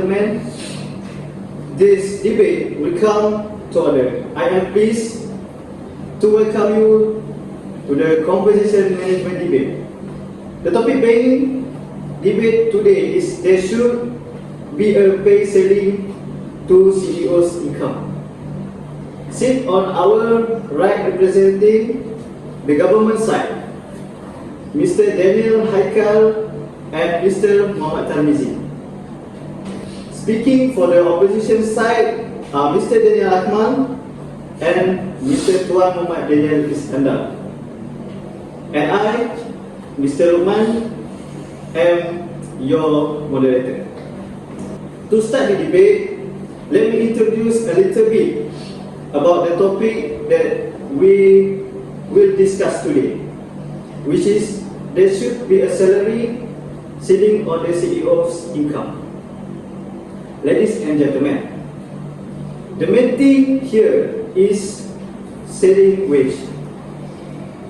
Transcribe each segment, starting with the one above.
gentlemen, this debate will come to order. I am pleased to welcome you to the Compensation Management debate. The topic being debate today is there should be a pay ceiling to CEO's income. Sit on our right representing the government side, Mr. Daniel Haikal and Mr. Muhammad Tarmizi. Speaking for the opposition side are Mr. Daniel Akmal and Mr. Tuan Muhammad Daniel Iskandar. And I, Mr. Luqman, am your moderator. To start the debate, let me introduce a little bit about the topic that we will discuss today, which is there should be a salary ceiling on the CEO's income. Ladies and gentlemen, the main thing here is saving wage.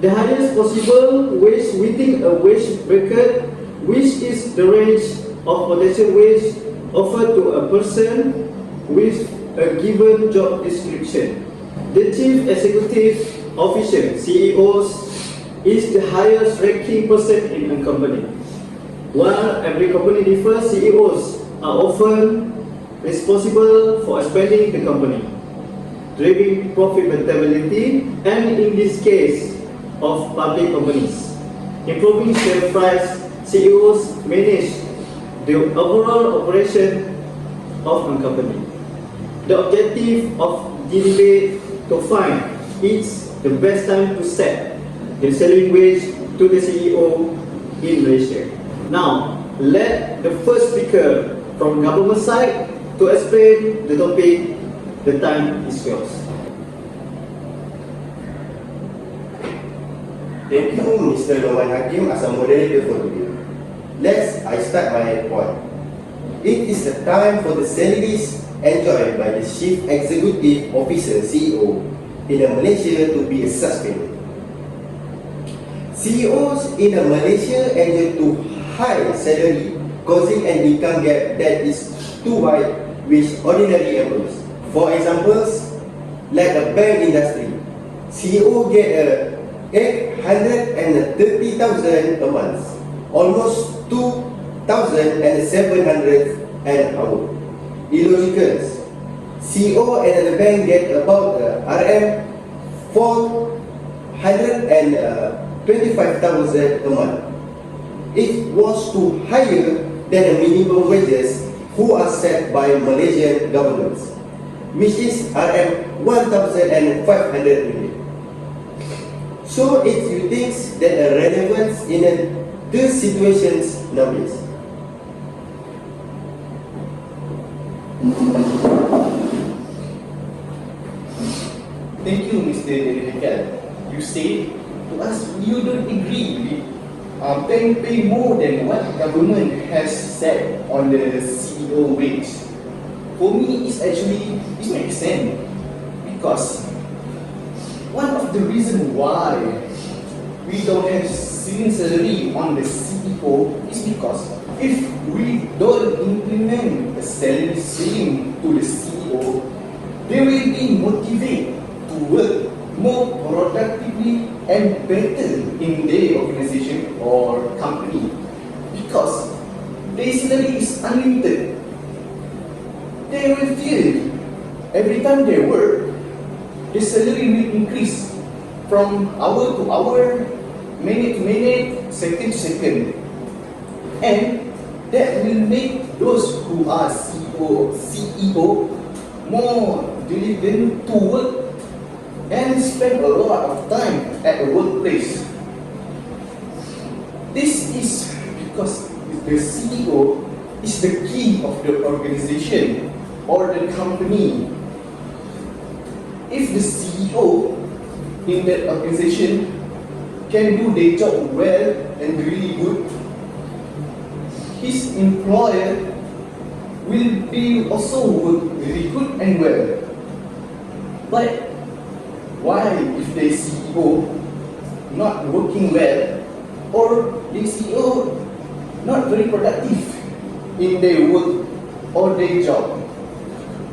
The highest possible wage within a wage bracket, which is the range of potential wage offered to a person with a given job description. The Chief Executive Officer, CEOs, is the highest ranking person in a company. While every company differs, CEOs are often responsible for expanding the company, driving profitability, and in this case of public companies, improving share price. CEOs manage the overall operation of a company. The objective of the debate to find is the best time to set the selling wage to the CEO in Malaysia. Now, let the first speaker from government side to explain the topic. The time is yours. Thank you, Mr. Norman Hakim, as a moderator for today. I start my point. It is the time for the salaries enjoyed by the Chief Executive Officer (CEO) in Malaysia to be suspended. CEOs in Malaysia enjoy too high salary, causing an income gap that is too wide with ordinary employees. For examples, like the bank industry, CEO get 830,000 a month, almost 2,700 an hour. Illogical. CEO and the bank get about RM 425,000 a month. It was too higher than the minimum wages who are set by Malaysian governments, which is RM 1,500 million. So it rethinks that the relevance in these situations nowadays. Thank you, Mr. Haikal. You say to us you don't agree with pay more than what government has set on the CEO wage. For me, it makes sense because one of the reasons why we don't have ceiling salary on the CEO is because if we don't implement a salary ceiling to the CEO, they will be motivated to work more productively and better in their organization or company because their salary is unlimited. They will feel every time they work, the salary will increase from hour to hour, minute to minute, second to second. And that will make those who are CEO more diligent to work and spend a lot of time at the workplace. This is because the CEO is the key of the organization or the company. If the CEO in that organization can do their job well and really good, his employer will be also work really good and well. But why if the CEO not working well or the CEO not very productive in their work all-day job,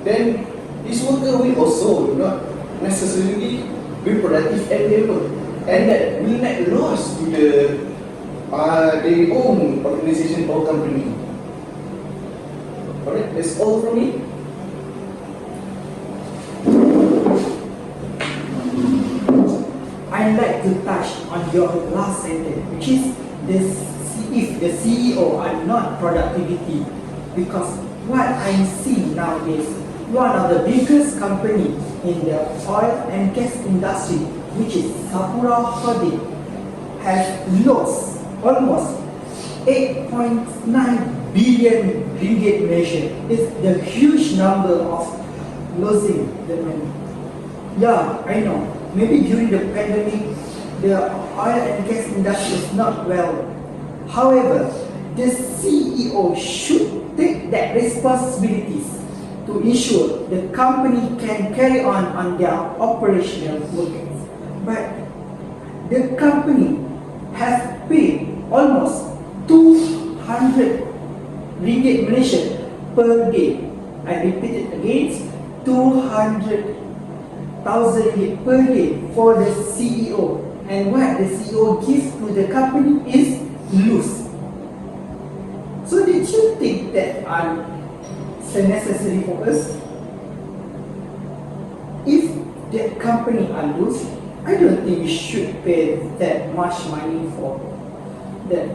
then this worker will also not necessarily be productive and labor, and that will net loss to their own organization or company. Alright, that's all from me. I'd like to touch on your last sentence, which is if the CEO are not productivity, because what I see nowadays, one of the biggest company in the oil and gas industry, which is Sapura Holding, has lost almost 8.9 billion ringgit Malaysian. It's the huge number of losing the money. Yeah, I know. Maybe during the pandemic, the oil and gas industry is not well. However, the CEO should take that responsibilities to ensure the company can carry on their operational workings. But the company has paid almost 200 ringgit Malaysian per day. I repeat it again, 200,000 ringgit per day for the CEO. And what the CEO gives to the company is loose. So did you think that it's necessary for us? If that company are loose, I don't think we should pay that much money for that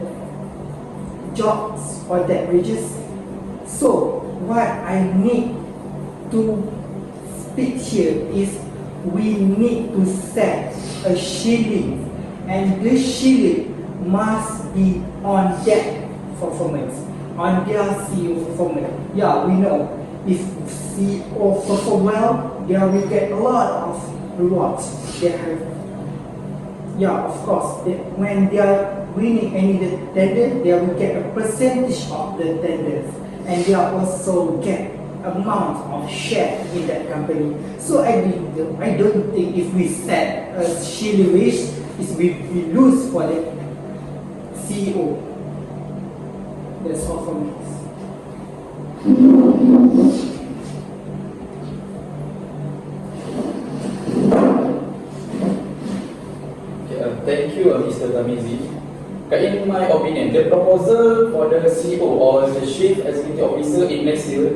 jobs or that wages. So what I need to speak here is we need to set a ceiling, and this ceiling must be on that performance, on their CEO performance. Yeah, we know if CEO perform well, they will get a lot of rewards. They have, yeah, of course, when they are winning any tender, they will get a percentage of the tenders, and they are also get amount of share in that company. So I don't think if we set a ceiling wage, we lose for the CEO. That's all from me. Thank you, Mr. Tamizi. In my opinion, the proposal for the CEO or the Chief Executive Officer in Malaysia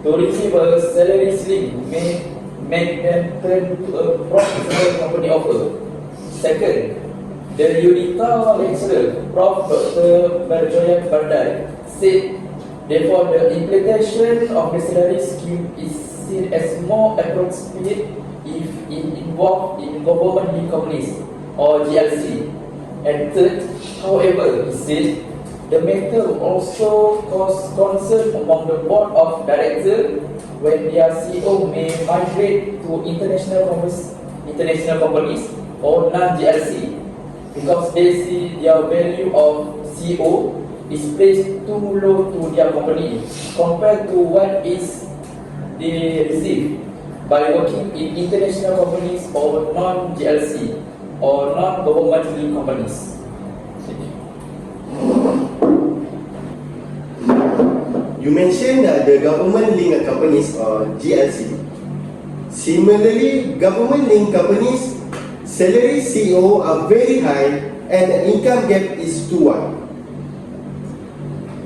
to receive a salary slim may make them turn to a profitable company offer. Second, the UNITA lecturer, Prof. Dr. Berjoyan Bandai, said therefore the implementation of the salary scheme is seen as more appropriate if it involved in government companies or GLC. And third, however, he said the matter will also cause concern among the board of directors when their CEO may migrate to international companies or non-GLC, because they see their value of CEO is placed too low to their company compared to what is they receive by working in international companies or non-GLC or non-government companies. You mentioned the government-linked companies or GLC. Similarly, government-linked companies' salary CEO are very high and the income gap is too wide.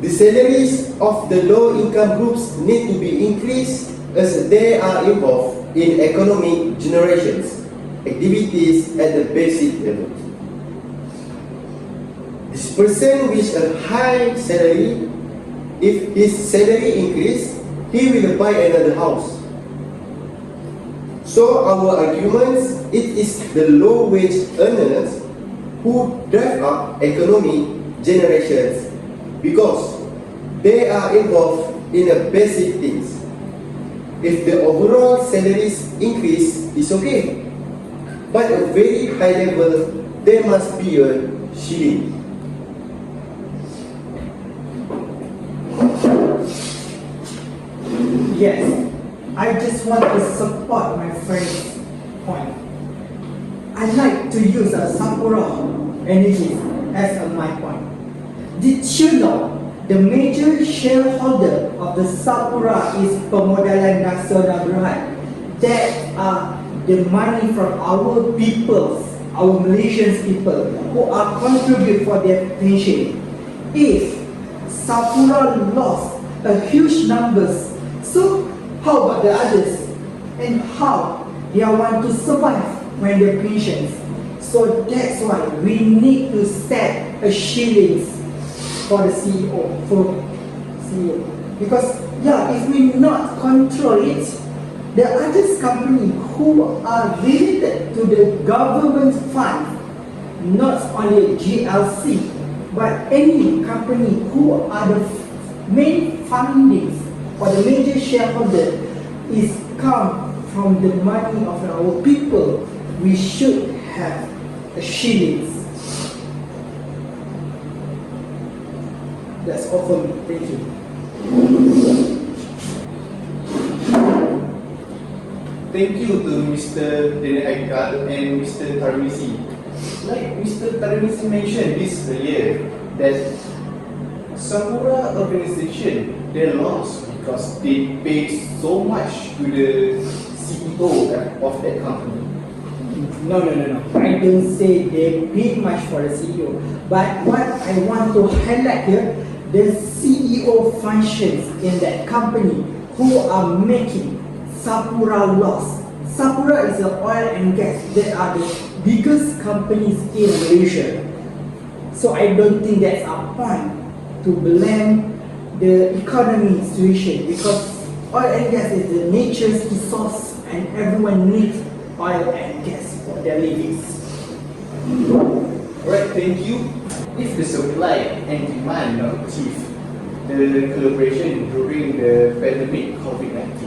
The salaries of the low-income groups need to be increased as they are involved in economic generations activities at the basic level. This person with a high salary, if his salary increase, he will buy another house. So our arguments, it is the low wage earners who drive up economic generations because they are involved in the basic things. If the overall salaries increase, it's okay. But at a very high level, there must be a ceiling. Yes, I just want to support my friend's point. I like to use a Sapporo energy as my point. Did you know the major shareholder of the Sapura is Pemodalan Nasional Berhad. That are the money from our people, our Malaysian people who are contribute for their pension. If Sapura lost a huge numbers, so how about the others? And how they want to survive when their pensions? So that's why we need to set a shillings for the CEO. Because if we not control it, the other company who are related to the government fund, not only GLC, but any company who are the main fundings or the major shareholder is come from the money of our people, we should have a shillings. That's all for me. Thank you. Thank you to Mr. Daniel Aikal and Mr. Tarmisi. Like Mr. Tarmisi mentioned this earlier, that Sapura organization, they lost because they paid so much to the CEO of that company. No. I don't say they paid much for the CEO. But what I want to highlight here, the CEO functions in that company who are making Sapura loss. Sapura is an oil and gas that are the biggest companies in Malaysia. So I don't think that's a point to blame the economy situation, because oil and gas is the nature's resource and everyone needs oil and gas for their livings. Alright, thank you. If the supply and demand not achieve the collaboration during the pandemic COVID-19,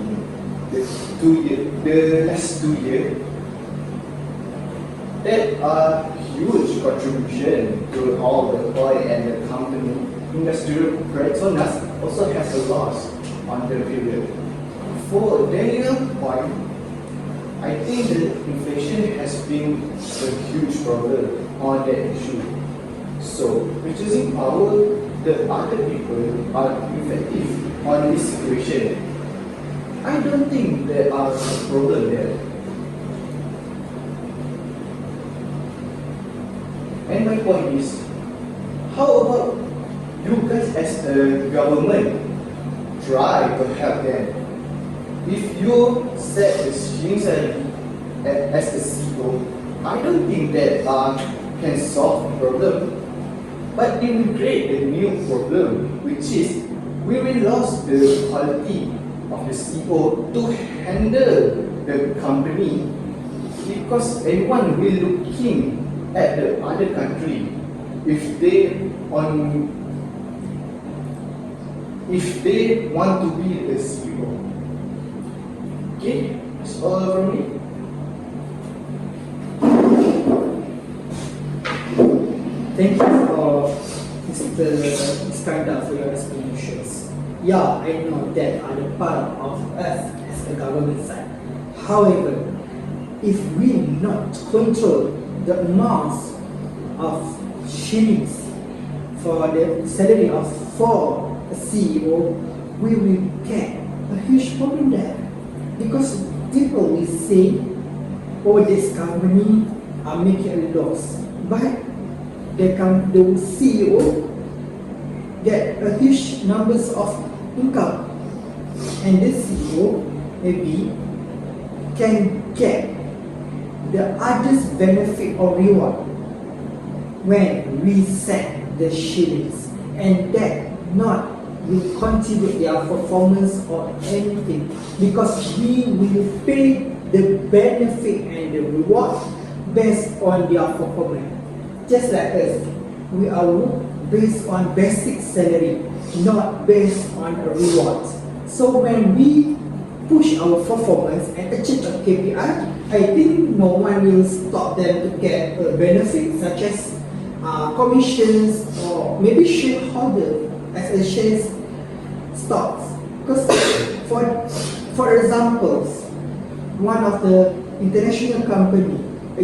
the last 2 years, that are huge contribution to all the oil and the company industrial Petronas also has a loss on the period. For Daniel's point, I think the inflation has been a huge problem on that issue. So, purchasing power, the other people are effective on this situation. I don't think there are a problem there. And my point is, how about you guys as a government try to help them? If you set the salary as the CEO, I don't think that can solve the problem. But it will create a new problem, which is we will lose the quality of the CEO to handle the company, because everyone will looking at the other country if they want to be the CEO. Okay, that's all from me. Thank you for Mr. Iskandar for your explanations. Yeah, I know that are the part of us as a government side. However, if we not control the amounts of shillings for the salary of for a CEO, we will get a huge problem there. Because people will say, oh, this company are making a loss. But the CEO get a huge numbers of income, and the CEO maybe can get the others benefit or reward when we set the shillings, and that not will contribute their performance or anything, because we will pay the benefit and the reward based on their performance. Just like us, we are based on basic salary, not based on a reward. So when we push our performance and achieve a KPI, I think no one will stop them to get a benefit such as commissions or maybe shareholder as a shares stocks. Because for example, one of the international company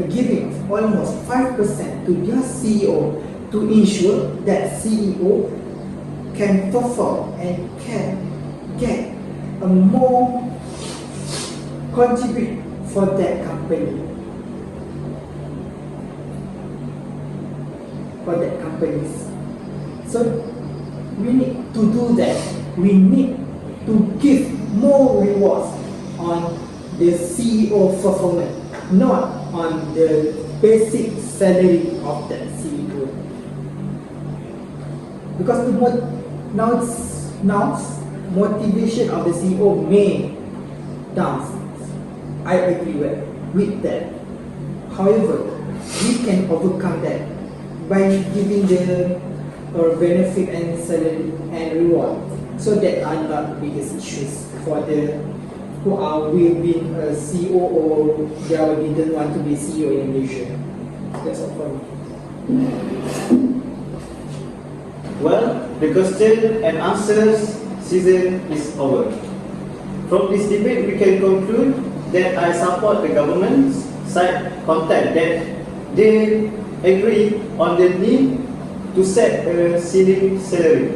giving almost 5% to their CEO to ensure that CEO can perform and can get a more contribute for that company. For that companies. So we need to do that. We need to give more rewards on the CEO performance, not on the basic salary of that CEO. Because now motivation of the CEO may down. I agree with that. However, we can overcome that by giving the benefit and salary and reward, so that are not biggest issues for the who are will be a CEO or they didn't want to be CEO in Malaysia. That's all for me. Well, the question and answers season is over. From this debate, we can conclude that I support the government's side content that they agree on the need to set a ceiling salary.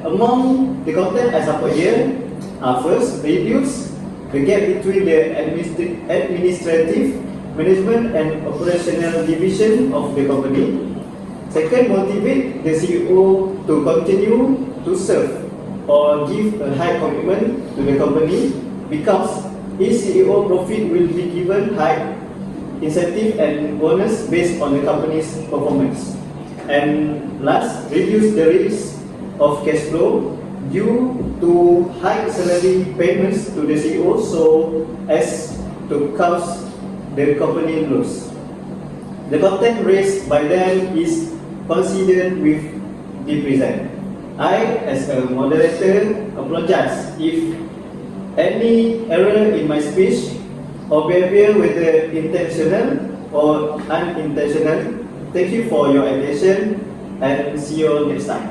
Among the content I support here are: first, reduce the gap between the administrative, management and operational division of the company. Second, motivate the CEO to continue to serve or give a high commitment to the company, because each CEO profit will be given high incentive and bonus based on the company's performance. And last, reduce the risk of cash flow due to high salary payments to the CEO, so as to cause the company lose. The content raised by them is considered with the present. I, as a moderator, apologize if any error in my speech or behavior, whether intentional or unintentional. Thank you for your attention and see you next time.